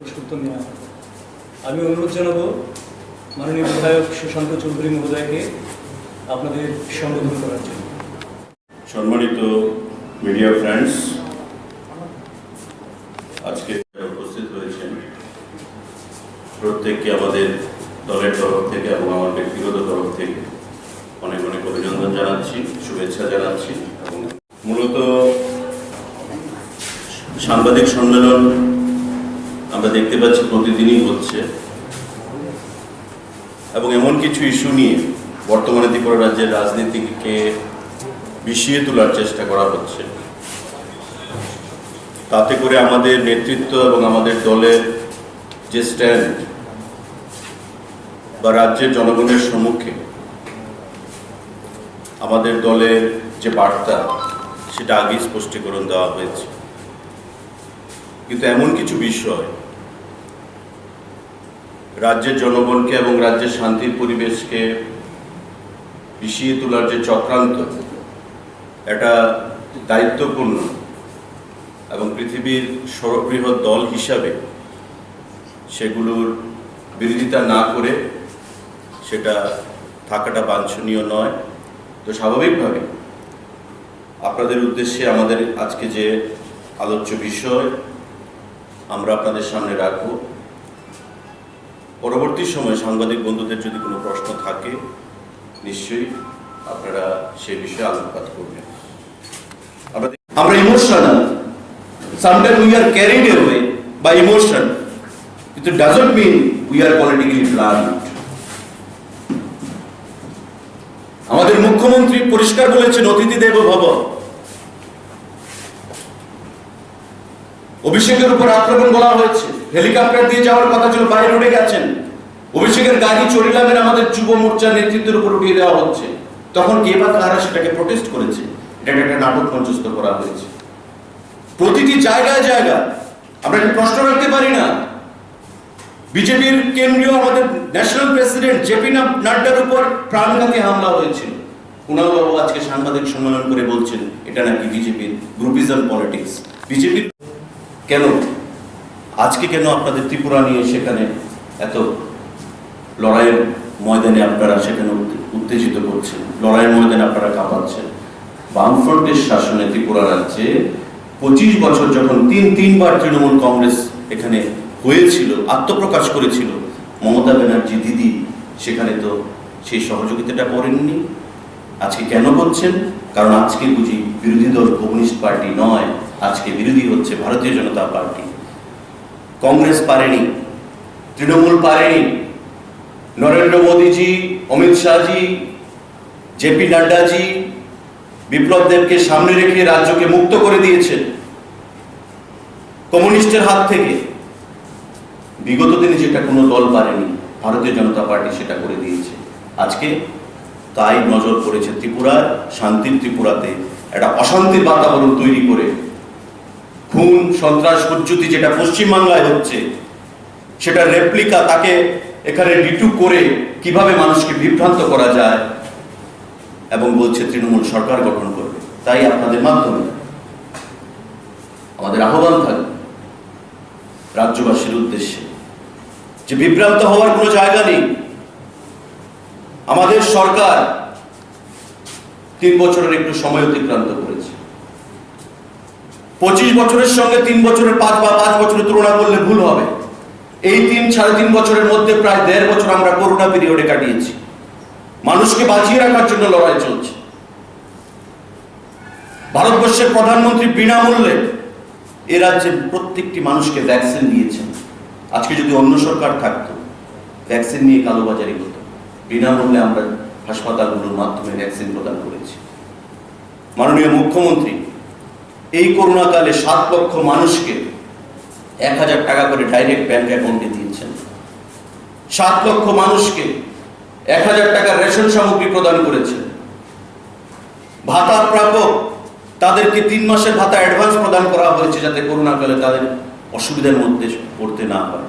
প্রশ্নোত্তর নেওয়া হয়। আমি অনুরোধ জানাবো মাননীয় বিধায়ক সুশান্ত চৌধুরী মহোদয়কে আপনাদের সম্বোধন করার জন্য। সম্মানিত মিডিয়া ফ্রেন্ডস, আজকে উপস্থিত হয়েছেন প্রত্যেককে আমাদের দলের তরফ থেকে এবং আমার ব্যক্তিগত তরফ থেকে অনেক অনেক অভিনন্দন জানাচ্ছি, শুভেচ্ছা জানাচ্ছি। এবং মূলত সাংবাদিক সম্মেলন আমরা দেখতে পাচ্ছি প্রতিদিনই হচ্ছে এবং এমন কিছু ইস্যু নিয়ে বর্তমানে ত্রিপুরা রাজ্যের রাজনীতিকে বিষিয়ে তোলার চেষ্টা করা হচ্ছে। তাতে করে আমাদের নেতৃত্ব এবং আমাদের দলের যে স্ট্যান্ড বা রাজ্যের জনগণের সম্মুখে আমাদের দলের যে বার্তা সেটা আগেই স্পষ্টীকরণ দেওয়া হয়েছে। কিন্তু এমন কিছু বিষয় রাজ্যের জনগণকে এবং রাজ্যের শান্তির পরিবেশকে বিষিয়ে তোলার যে চক্রান্ত, এটা দায়িত্বপূর্ণ এবং পৃথিবীর সর্ববৃহৎ দল হিসাবে সেগুলোর বিরোধিতা না করে সেটা থাকাটা বাঞ্ছনীয় নয়। তো স্বাভাবিকভাবে আপনাদের উদ্দেশ্যে আমাদের আজকে যে আলোচ্য বিষয় আমরা আপনাদের সামনে রাখব। পরবর্তী সময়ে সাংবাদিক বন্ধুদের যদি কোনো প্রশ্ন থাকে নিশ্চয়ই আপনারা সে বিষয়ে আলোকপাত করবেন। আমরা emotional, sometimes we are carried away by emotion. It doesn't mean we are politically blind. আমাদের মুখ্যমন্ত্রী পরিষ্কার বলেছেন অতিথি দেব ভব। অভিষেকের উপর আক্রমণ বলা হয়েছে, হেলিকপ্টার দিয়ে যাওয়ার কথা ছিল, বাইরে উঠে গেছেন। অভিষেকের গাড়ি চরিলামের আমাদের যুব মোর্চার নেতৃত্বের উপর উঠিয়ে দেওয়া হচ্ছে। তখন কে বা কারা সেটাকে প্রোটেস্ট করেছে? এটা একটা নাটক মঞ্চস্থ করা হয়েছে। প্রতিটি জায়গায় জায়গায় আমরা কি প্রশ্ন রাখতে পারি না? বিজেপির কেন্দ্রীয় আমাদের ন্যাশনাল প্রেসিডেন্ট জেপি নাড্ডার উপর প্রাণঘাতী হামলা হয়েছিল। কুণাল বাবু আজকে সাংবাদিক সম্মেলন করে বলছেন এটা নাকি বিজেপির গ্রুপিজম পলিটিক্স। বিজেপির কেন আজকে কেন আপনাদের ত্রিপুরা নিয়ে সেখানে এত লড়াইয়ের ময়দানে আপনারা সেখানে উত্তেজিত করছেন, লড়াইয়ের ময়দানে আপনারা কাঁপাচ্ছেন? বামফ্রন্টের শাসনে ত্রিপুরা রাজ্যে 25 বছর যখন তিনবার তৃণমূল কংগ্রেস এখানে হয়েছিল, আত্মপ্রকাশ করেছিল, মমতা ব্যানার্জি দিদি সেখানে তো সেই সহযোগিতাটা করেননি। আজকে কেন করছেন? কারণ আজকে বুঝি বিরোধী দল কমিউনিস্ট পার্টি নয়, আজকে বিরোধী হচ্ছে ভারতীয় জনতা পার্টি। কংগ্রেস পারেনি, তৃণমূল পারেনি, নরেন্দ্র মোদীজি, অমিত শাহজি, জেপি নাড্ডাজি বিপ্লব দেবকে সামনে রেখে রাজ্যকে মুক্ত করে দিয়েছেন কমিউনিস্টের হাত থেকে। বিগত দিনে যেটা কোনো দল পারেনি, ভারতীয় জনতা পার্টি সেটা করে দিয়েছে। আজকে তাই নজর পড়েছে ত্রিপুরার, শান্তির ত্রিপুরাতে একটা অশান্তির বাতাবরণ তৈরি করে খুন, সন্ত্রাস, হুজ্জুতি যেটা পশ্চিমবাংলায় হচ্ছে সেটা রেপ্লিকা, তাকে এখানে ডিটু করে কিভাবে মানুষকে বিভ্রান্ত করা যায় এবং বলছে তৃণমূল সরকার গঠন করবে। তাই আপনাদের মাধ্যমে আমাদের আহ্বান থাকবে রাজ্যবাসীর উদ্দেশ্যে যে বিভ্রান্ত হওয়ার কোনো জায়গা নেই। আমাদের সরকার 3 বছরের একটু সময় অতিক্রান্ত করেছে। 25 বছরের সঙ্গে 3 বছরের 5 বা 5 বছরের তুলনা করলে ভুল হবে। এই 3-3.5 বছরের মধ্যে প্রায় 1.5 বছর আমরা করোনা পিরিয়ডে কাটিয়েছি। মানুষকে বাঁচিয়ে রাখার জন্য লড়াই চলছে। ভারতবর্ষের প্রধানমন্ত্রী বিনামূল্যে এ রাজ্যের প্রত্যেকটি মানুষকে ভ্যাকসিন দিয়েছেন। আজকে যদি অন্য সরকার থাকতো, ভ্যাকসিন নিয়ে কালোবাজারি হতো। বিনামূল্যে আমরা হাসপাতালগুলোর মাধ্যমে ভ্যাকসিন প্রদান করেছি। মাননীয় মুখ্যমন্ত্রী এই করোনাকালে 7 লক্ষ মানুষকে 1000 টাকা করে ডাইরেক্ট ব্যাংক অ্যাকাউন্টে দিয়েছেন। 7 লক্ষ মানুষকে 1000 টাকার রেশন সামগ্রী প্রদান করেছেন। ভাতা প্রাপক তাদেরকে 3 মাসের ভাতা অ্যাডভান্স প্রদান করা হয়েছে যাতে করোনাকালে তাদের অসুবিধার মধ্যে পড়তে না হয়।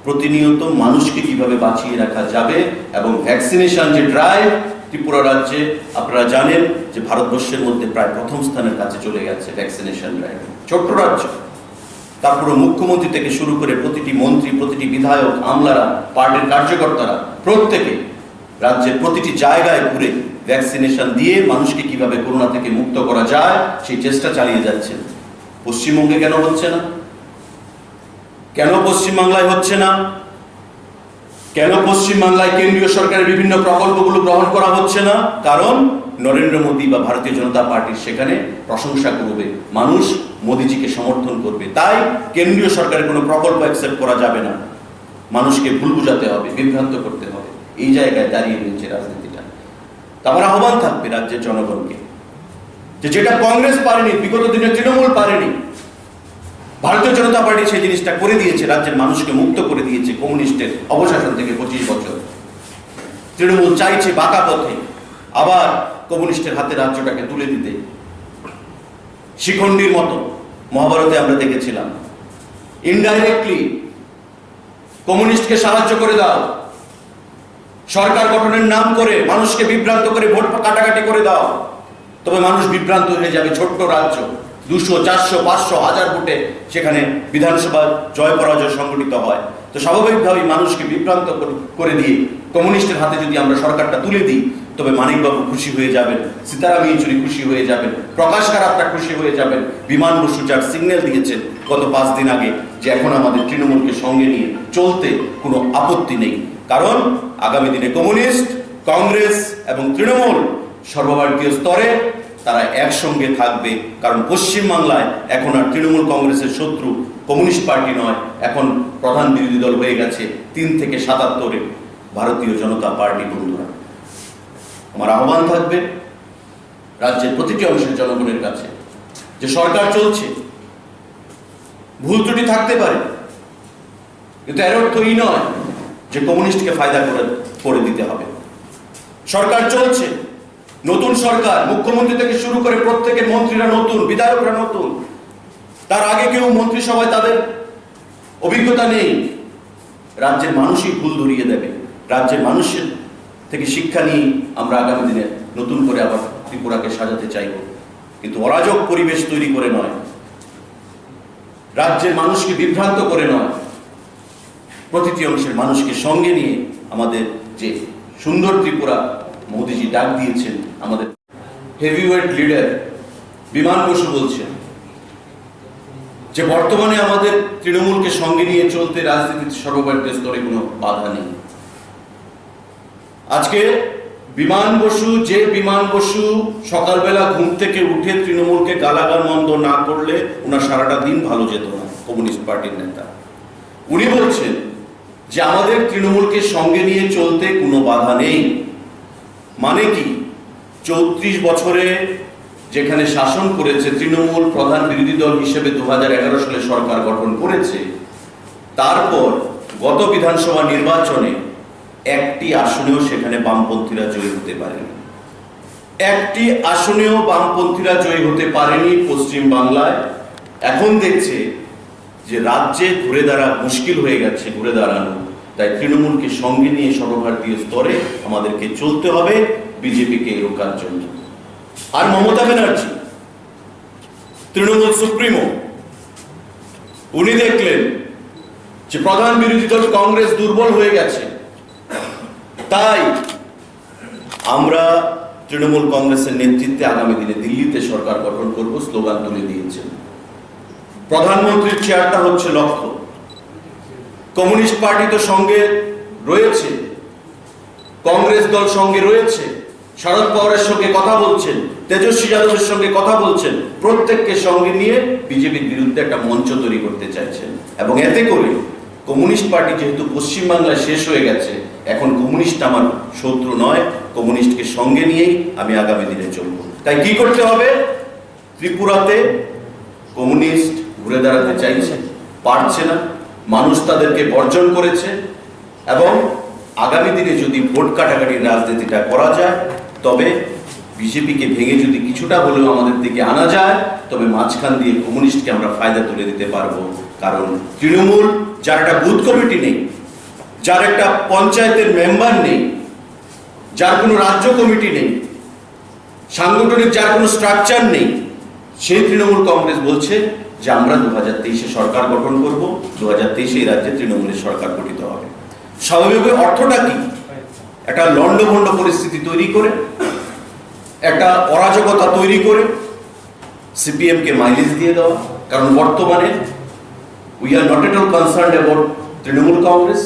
প্রতিনিয়ত মানুষকে কিভাবে বাঁচিয়ে রাখা যাবে এবং ভ্যাকসিনেশন যে ড্রাইভ ত্রিপুরা রাজ্যে আপনারা জানেন যে ভারতবর্ষের মধ্যে প্রায় প্রথম স্থানের কাছে চলে গেছে ভ্যাকসিনেশন ড্রাইভ। ছোট্ট রাজ্য তারপরে মুখ্যমন্ত্রী থেকে শুরু করে প্রতিটি মন্ত্রী, প্রতিটি বিধায়ক, আমলারা, পার্টির কার্যকর্তারা প্রত্যেকে রাজ্যের প্রতিটি জায়গায় ঘুরে ভ্যাকসিনেশন দিয়ে মানুষকে কিভাবে করোনা থেকে মুক্ত করা যায় সেই চেষ্টা চালিয়ে যাচ্ছেন। পশ্চিমবঙ্গে কেন হচ্ছে না? কেন পশ্চিমবাংলায় হচ্ছে না? কেন পশ্চিমবাংলায় কেন্দ্রীয় সরকারের বিভিন্ন প্রকল্পগুলো গ্রহণ করা হচ্ছে না? কারণ নরেন্দ্র মোদী বা ভারতীয় জনতা পার্টির সেখানে প্রশংসা করবে, মানুষ মোদীজিকে সমর্থন করবে, তাই কেন্দ্রীয় সরকারের কোনো প্রকল্প অ্যাকসেপ্ট করা যাবে না। মানুষকে ভুল বুঝাতে হবে, বিভ্রান্ত করতে হবে, এই জায়গায় দাঁড়িয়ে রয়েছে রাজনীতিটা। আমার আহ্বান থাকবে রাজ্যের জনগণকে যে যেটা কংগ্রেস পারেনি, বিগত দিনে তৃণমূল পারেনি, ভারতীয় জনতা পার্টি সেই জিনিসটা করে দিয়েছে, রাজ্যের মানুষকে মুক্ত করে দিয়েছে কমিউনিস্টের অবশাসন থেকে 25 বছর। তৃণমূল চাইছে বাঁকা পথে আবার কমিউনিস্টের হাতে রাজ্যটাকে তুলে দিতে। শিখণ্ডীর মতো মহাভারতে আমরা দেখেছিলাম, ইনডাইরেক্টলি কমিউনিস্টকে সাহায্য করে দাও, সরকার গঠনের নাম করে মানুষকে বিভ্রান্ত করে ভোট কাটাকাটি করে দাও, তবে মানুষ বিভ্রান্ত হয়ে যাবে। ছোট্ট রাজ্য, 200, 400, 500, 1000 ভোটে সেখানে বিধানসভা জয় পরাজয় সংগঠিত হয়। তো স্বাভাবিকভাবেই মানুষকে বিভ্রান্ত করে দিয়ে কমিউনিস্টের হাতে যদি আমরা সরকারটা তুলে দিই, তবে মানিকবাবু খুশি হয়ে যাবেন, সীতারাম ইয়েচুরি খুশি হয়ে যাবেন, প্রকাশ কারাপ্তা খুশি হয়ে যাবেন, বিমান বসু যার সিগন্যাল দিয়েছেন গত 5 দিন আগে যে এখন আমাদের তৃণমূলকে সঙ্গে নিয়ে চলতে কোনো আপত্তি নেই। কারণ আগামী দিনে কমিউনিস্ট, কংগ্রেস এবং তৃণমূল সর্বভারতীয় স্তরে তারা একসঙ্গে থাকবে। কারণ পশ্চিমবাংলায় এখন আর তৃণমূল কংগ্রেসের শত্রু কমিউনিস্ট পার্টি নয়, এখন প্রধান বিরোধী দল হয়ে গেছে 3 থেকে 77 ভারতীয় জনতা পার্টি। বন্ধুরা, আমার আহ্বান থাকবে রাজ্যের প্রতিটি অংশের জনগণের কাছে যে সরকার চলছে, ভুল ত্রুটি থাকতে পারে, কিন্তু এর অর্থ এই নয় যে কমিউনিস্টকে ফায়দা করে দিতে হবে। সরকার চলছে, নতুন সরকার, মুখ্যমন্ত্রী থেকে শুরু করে প্রত্যেকের মন্ত্রীরা নতুন, বিধায়করা নতুন, তার আগে কেউ মন্ত্রিসভায় তাদের অভিজ্ঞতা নেই। রাজ্যের মানুষই ভুল ধরিয়ে দেবে। রাজ্যের মানুষের থেকে শিক্ষা নিয়ে আমরা আগামী দিনে নতুন করে আবার ত্রিপুরাকে সাজাতে চাইব, কিন্তু অরাজক পরিবেশ তৈরি করে নয়, রাজ্যের মানুষকে বিভ্রান্ত করে নয়, প্রতিটি অংশের মানুষকে সঙ্গে নিয়ে আমাদের যে সুন্দর ত্রিপুরা মোদীজি ডাক দিয়েছেন। আমাদের হেভিওয়েট লিডার বিমান বসু বলছেন যে বর্তমানে আমাদের তৃণমূলকে সঙ্গে নিয়ে চলতে রাজনীতির সর্বভারতীয় স্তরে কোনো বাধা নেই। আজকে বিমান বসু সকালবেলা ঘুম থেকে উঠে তৃণমূলকে গালাগাল মন্দ না করলে ওনার সারাটা দিন ভালো যেত না। কমিউনিস্ট পার্টির নেতা উনি বলছেন যে আমাদের তৃণমূলকে সঙ্গে নিয়ে চলতে কোনো বাধা নেই। মানে কি, 34 বছরে যেখানে শাসন করেছে তৃণমূল, প্রধান বিরোধী দল হিসেবে 2011 সালে সরকার গঠন করেছে, তারপর গত বিধানসভা নির্বাচনে একটি আসনেও সেখানে বামপন্থীরা জয়ী হতে পারেনি। একটি আসনেও বামপন্থীরা জয়ী হতে পারেনি পশ্চিম বাংলায়। এখন দেখছে যে রাজ্যে ঘুরে মুশকিল হয়ে গেছে ঘুরে দাঁড়ানো, তাই তৃণমূলকে সঙ্গে নিয়ে সর্বভারতীয় স্তরে আমাদেরকে চলতে হবে বিজেপিকে রোকার জন্য। আর মমতা ব্যানার্জি, তৃণমূল সুপ্রিমো, উনি দেখলেন যে প্রধান বিরোধী দল কংগ্রেস দুর্বল হয়ে গেছে, তাই আমরা তৃণমূল কংগ্রেসের নেতৃত্বে আগামী দিনে দিল্লিতে সরকার গঠন করব স্লোগান তুলে দিয়েছেন। প্রধানমন্ত্রীর চেয়ারটা হচ্ছে লক্ষ্য। কমিউনিস্ট পার্টি তো সঙ্গে রয়েছে, কংগ্রেস দল সঙ্গে রয়েছে, শরদ পাওয়ারের সঙ্গে কথা বলছেন, তেজস্বী যাদবের সঙ্গে কথা বলছেন, প্রত্যেককে সঙ্গে নিয়ে বিজেপির বিরুদ্ধে একটা মঞ্চ তৈরি করতে চাইছেন। এবং এতে করে কমিউনিস্ট পার্টি যেহেতু পশ্চিমবাংলায় শেষ হয়ে গেছে, এখন কমিউনিস্ট আমার শত্রু নয়, কমিউনিস্টকে সঙ্গে নিয়েই আমি আগামী দিনে চলব। তাই কি করতে হবে? ত্রিপুরাতে কমিউনিস্ট ঘুরে দাঁড়াতে চাইছে, পারছে না, মানুষ তাদেরকে বর্জন করেছে। এবং আগামী দিনে যদি ভোট কাটাকাটির রাজনীতিটা করা যায়, তবে বিজেপিকে ভেঙে যদি কিছুটা হলেও আমাদের দিকে আনা যায়, তবে মাঝখান দিয়ে কমিউনিস্টকে আমরা ফায়দা তুলে দিতে পারবো। কারণ তৃণমূল, যার একটা বুথ কমিটি নেই, যার একটা পঞ্চায়েতের মেম্বার নেই, যার কোনো রাজ্য কমিটি নেই, সাংগঠনিক যার কোনো স্ট্রাকচার নেই, সেই তৃণমূল কংগ্রেস বলছে যে আমরা 2023-এ সরকার গঠন করব, 2023-এ এই রাজ্যে তৃণমূলের সরকার গঠিত হবে। স্বাভাবিকভাবে অর্থটা কি? একটা লন্ডভন্ড পরিস্থিতি তৈরি করে, একটা অরাজকতা তৈরি করে সিপিএমকে মাইলেজ দিয়ে দেওয়া। কারণ বর্তমানে we are not at all concerned about Trinamool Congress.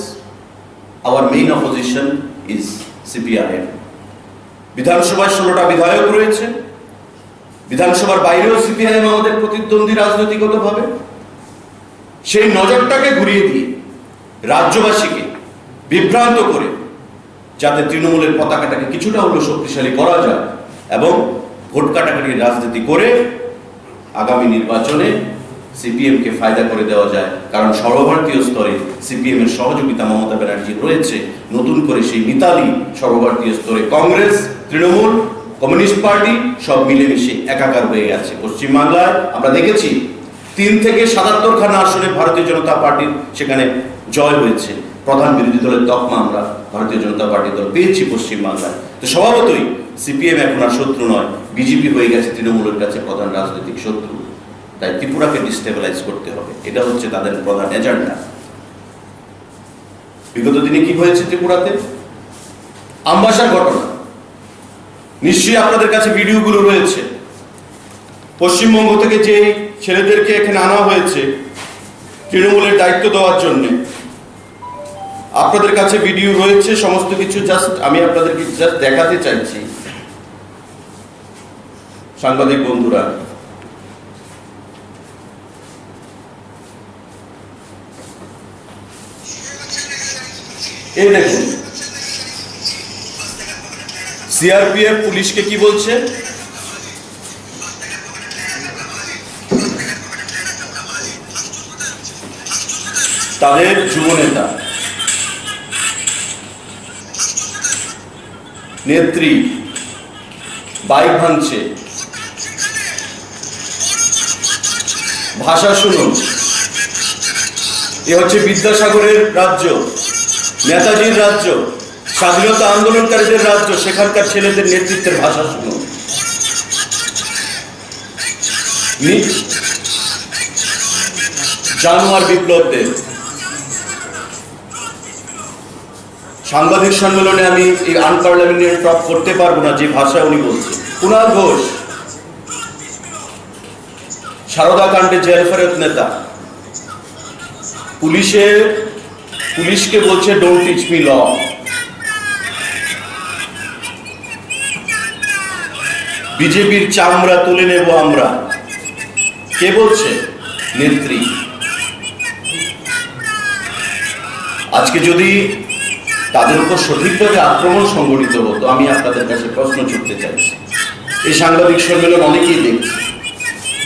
Our main opposition is CPIM. বিধানসভায় 16টা বিধায়ক রয়েছে, বিধানসভার বাইরেও সিপিআইএম আমাদের প্রতিদ্বন্দ্বী রাজনৈতিকভাবে। সেই নজরটাকে ঘুরিয়ে দিয়ে রাজ্যবাসীকে বিভ্রান্ত করে যাতে তৃণমূলের পতাকাটাকে কিছুটা হলেও শক্তিশালী করা যায় এবং ভোট কাটাকাটির রাজনীতি করে আগামী নির্বাচনে সিপিএম কে ফায়দা করে দেওয়া যায়। কারণ সর্বভারতীয় স্তরে সিপিএম এর সহযোগিতা মমতা ব্যানার্জি রয়েছে। নতুন করে সেই মিতালি সর্বভারতীয় স্তরে কংগ্রেস, তৃণমূল, কমিউনিস্ট পার্টি সব মিলেমিশে একাকার হয়ে গেছে। পশ্চিমবাংলায় আমরা দেখেছি 3 থেকে 77খানা আসনে ভারতীয় জনতা পার্টির সেখানে জয় হয়েছে। প্রধান বিরোধী দলের তকমা আমরা ভারতীয় জনতা পার্টি দল পেয়েছি পশ্চিমবাংলায়। তো স্বভাবতই সিপিএম এখন আর শত্রু নয়, বিজেপি হয়ে গেছে তৃণমূলের কাছে প্রধান রাজনৈতিক শত্রু। তাই ত্রিপুরাকে ডিস্টেবিলাইজ করতে হবে, এটা হচ্ছে তাদের প্রধান এজেন্ডা। বিগত দিনে কি হয়েছে ত্রিপুরাতে? আমবাসার ঘটনা নিশ্চয়ই আপনাদের কাছে ভিডিওগুলো রয়েছে। পশ্চিমবঙ্গ থেকে যে ছেলেদেরকে এখানে আনা হয়েছে তৃণমূলের দায়িত্ব দেওয়ার জন্য, আপনাদের কাছে ভিডিও রয়েছে সমস্ত কিছু। জাস্ট আমি আপনাদেরকে জাস্ট দেখাতে চাইছি, সাংবাদিক বন্ধুরা। এই দেখুন সিআরপিএফ পুলিশকে কি বলছে, তাদের যুবনেতা নেত্রী বাইক ভাঙছে, ভাষা শুনুন। এ হচ্ছে বিদ্যাসাগরের রাজ্য, নেতাজির রাজ্য, স্বাধীনতা আন্দোলনকারীদের রাজ্য। সেখানকার ছেলেদের নেতৃত্বের ভাষা শুনুন। জানুয়ার বিপ্লবদের সাংবাদিক সম্মেলনে আমি এই আনপার্লামেন্টারি টক করতে পারবো না যে ভাষা উনি বলছেন। কুণাল ঘোষ সারদা কাণ্ডে জেল ফেরত নেতা, পুলিশকে বলছে ডোন্ট টিচ মি ল। বিজেপির চামড়া তুলে নেব আমরা, কে বলছে? নেত্রী। আজকে যদি তাদের উপর সঠিকভাবে আক্রমণ সংগঠিত হতো, আমি আপনাদের কাছে প্রশ্ন ছুটতে চাইছি, এই সাংবাদিক সম্মেলন অনেকেই দেখছে,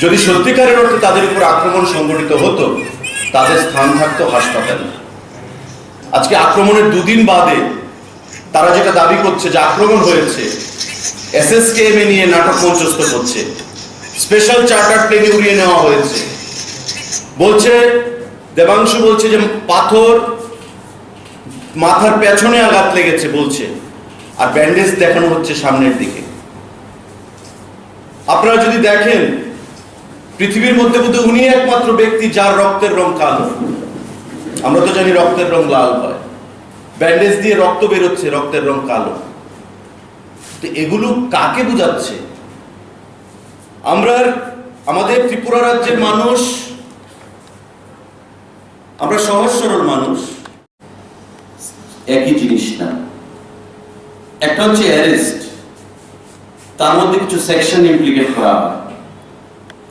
যদি সত্যিকারের অর্থে তাদের উপর আক্রমণ সংগঠিত হতো তাদের স্থান থাকতো হাসপাতালে। আজকে আক্রমণের 2 দিন বাদে তারা যেটা দাবি করছে যে আক্রমণ হয়েছে, এসএসকেএম নিয়ে নাটক মঞ্চস্থ করছে, স্পেশাল চার্টার প্লেনে উড়িয়ে নেওয়া হয়েছে। বলছে দেবাংশু বলছে যে পাথর মাথার পেছনে আঘাত লেগেছে বলছে, আর ব্যান্ডেজ দেখানো হচ্ছে সামনের দিকে। আপনারা যদি দেখেন পৃথিবীর মধ্যে বোধহয় উনি একমাত্র ব্যক্তি যার রক্তের রং কালো। আমরা তো জানি রক্তের রং লাল হয়, ব্যান্ডেজ দিয়ে রক্ত বেরোচ্ছে, রক্তের রং কালো। তো এগুলো কাকে বোঝাচ্ছে? আমাদের ত্রিপুরা রাজ্যের মানুষ, আমরা সহজ সরল মানুষ, একই জিনিস না। একটা হচ্ছে অ্যারেস্ট, তার মধ্যে কিছু সেকশন ইমপ্লিকেট করা হয়।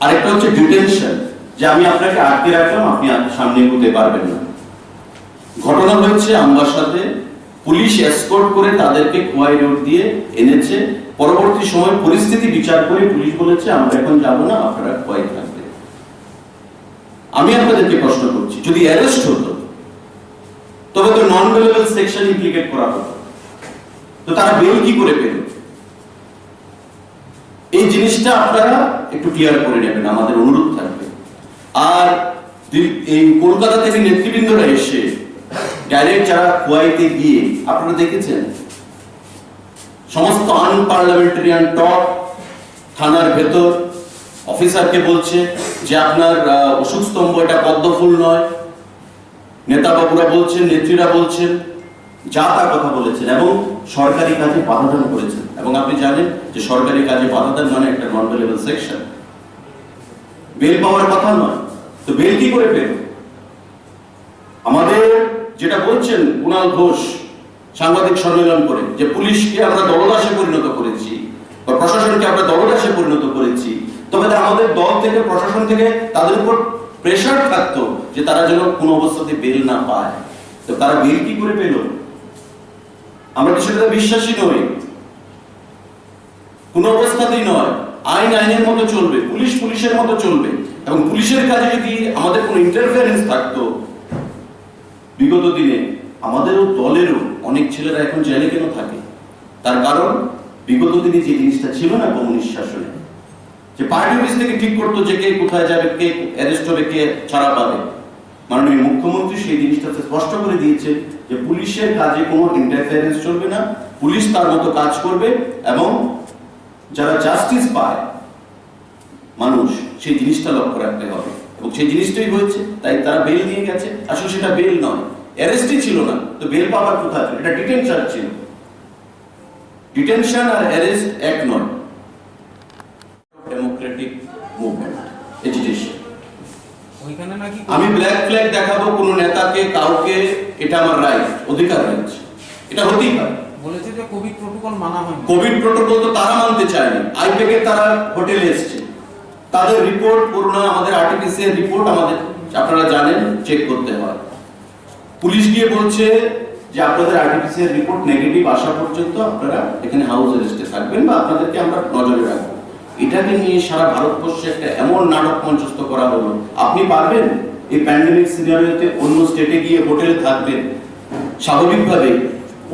আরেকটা হচ্ছে ডিটেনশন, যে আমি আপনাকে আটকে রাখলাম, আপনি সামনে এগোতে পারবেন না। ঘটনা হয়েছে আমবাসাতে, পুলিশ এসকর্ট করে তাদেরকে খোয়াই রোড দিয়ে এনেছে। পরবর্তী সময় পরিস্থিতি বিচার করে পুলিশ বলেছে আমরা এখন যাব না, আপনারা খোয়াই থাকবে। আমি আপনাদেরকে প্রশ্ন করছি, যদি অ্যারেস্ট হতো তবে তো নন বেলেবল সেকশন ইমপ্লিকেট করা হতো, তো তারা বেল কি করে পেল? এই জিনিসটা আপনারা একটু ক্লিয়ার করে নেবেন, আমাদের অনুরোধ থাকবে। আর এই কলকাতা থেকে নেতৃবৃন্দরা এসে ডাইরেক্ট যারা খোয়াইতে গিয়ে, আপনারা দেখেছেন সমস্ত আনপার্লামেন্টারিয়ান টক থানার ভেতর অফিসারকে বলছে যে আপনার অশোক স্তম্ভ এটা পদ্মফুল নয়, নেতা বাবুরা বলছেন, নেত্রীরা বলছেন, যা তা কথা বলেছেন এবং সরকারি কাজে বাধাদান করেছেন। এবং আপনি জানেন যে সরকারি কাজে বাধাদান মানে একটা নন বেলেবল সেকশন, বেল পাওয়ার কথা নয়। তো বেল কি করে পেল? আমাদের যেটা বলছেন কুণাল ঘোষ সাংবাদিক সম্মেলন করে যে পুলিশকে আমরা দলদাসে পরিণত করেছি বা প্রশাসনকে আমরা দলদাসে পরিণত করেছি, তবে আমাদের দল থেকে প্রশাসন থেকে তাদের উপর প্রেসার থাকতো যে তারা যেন কোনো অবস্থাতে বেল না পায়। তো তারা বেল কি করে পেল? আমরা কি সেটাতে বিশ্বাসী নই? কোনো অবস্থাতেই নয়। আইন আইনের মতো চলবে, পুলিশ পুলিশের মতো চলবে। এবং পুলিশের কাজে যদি আমাদের কোনো ইন্টারফারেন্স থাকতো, বিগত দিনে আমাদেরও দলেরও অনেক ছেলেরা এখন জেলে কেন থাকে? তার কারণ বিগত দিনে যে জিনিসটা ছিল না কমিউনিস্ট শাসনে, যে পার্টি অফিস থেকে ঠিক করতো যে কে কোথায় যাবে, কে অ্যারেস্ট হবে, কে ছাড়া পাবে। মাননীয় মুখ্যমন্ত্রী সেই জিনিসটা স্পষ্ট করে দিয়েছে যে পুলিশের কাজে কোনো ইন্টারফারেন্স চলবে না, পুলিশ তার মতো কাজ করবে এবং যারা জাস্টিস পায় মানুষ সেই জিনিসটা লক্ষ্য রাখতে হবে। এবং সেই জিনিসটাই হয়েছে, তাই তারা বেল নিয়ে গেছে। আসলে সেটা বেল নয়, অ্যারেস্টই ছিল না, তো বেল পাওয়ার কোথায়? এটা ডিটেনশন ছিল। ডিটেনশন আর অ্যারেস্ট এক নয়। Democratic movement agitation. ওইখানে নাকি আমি ব্ল্যাক ফ্ল্যাগ দেখাবো কোনো নেতাকে, কাউকে, এটা আমার রাইট, অধিকার রয়েছে, এটা হতেই পারে। বলেছে যে কোভিড প্রোটোকল মানা হয়নি। কোভিড প্রোটোকল তো তারা মানতে চায়নি। আইপ্যাকে তারা হোটেলে এসেছে, তাদের রিপোর্ট করোনা, আমাদের আরটিপিসিআর রিপোর্ট আমাদের আপনারা জানেন চেক করতে হয়। পুলিশ গিয়ে বলছে যে আপনাদের আরটিপিসিআর রিপোর্ট নেগেটিভ আসা পর্যন্ত আপনারা এখানে হাউস অ্যারেস্টে থাকবেন বা আপনাদেরকে আমরা নজরে রাখবো। এটাকে নিয়ে সারা ভারতবর্ষে একটা এমন নাটক মঞ্চস্থ করা হলো। আপনি পারবেন এই প্যান্ডেমিক সিনারিওতে অন্য স্টেটে গিয়ে হোটেলে থাকবেন? স্বাভাবিকভাবে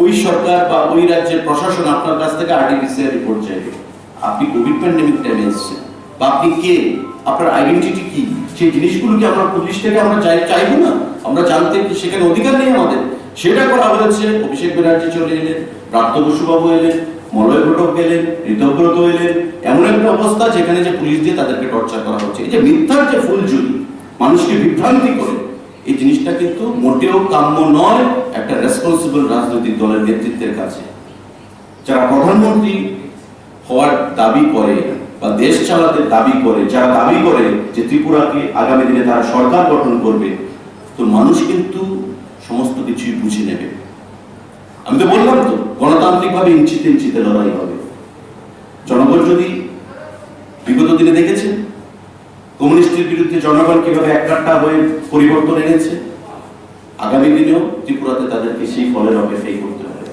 ওই সরকার বা ওই রাজ্যের প্রশাসন আপনার কাছ থেকে আরটিপিসিআর রিপোর্ট চাইবে। আপনি কোভিড প্যান্ডেমিক টাইমে এসেছেন বা আপনি কে, আপনার আইডেন্টিটি কি, সেই জিনিসগুলো কি আমরা পুলিশ থেকে আমরা চাইবো না? আমরা জানতে কি সেখানে অধিকার নেই আমাদের? সেটা করা হয়েছে। অভিষেক ব্যানার্জি চলে এলেন, ব্রাত্য বসুবাবু এলেন, মলয় ঘটক গেলেন, ঋতব্রত এলেন। এমন একটা অবস্থা যেখানে যে পুলিশ দিয়ে তাদেরকে টর্চার করা হচ্ছে। এই যে মিথ্যার যে ফুলঝুরি, মানুষকে বিভ্রান্তি করে, এই জিনিসটা কিন্তু মোটেও কাম্য নয় একটা রেসপন্সিবল রাজনৈতিক দলের নেতৃত্বের কাছে। যারা প্রধানমন্ত্রী হওয়ার দাবি করে বা দেশ চালাতে দাবি করে, যারা দাবি করে যে ত্রিপুরাকে আগামী দিনে তারা সরকার গঠন করবে, তো মানুষ কিন্তু সমস্ত কিছুই বুঝে নেবে। আমি তো বললাম তো, গণতান্ত্রিকভাবে ইঞ্চিতে ইঞ্চিতে লড়াই হবে। জনগণ যদি বিগত দিনে দেখেছেন কমিউনিস্টের বিরুদ্ধে জনগণ কিভাবে এককাট্টা হয়ে পরিবর্তন এনেছে, আগামী দিনেও ত্রিপুরাতে তাদেরকে সেই ফলের অপেক্ষাই করতে হবে।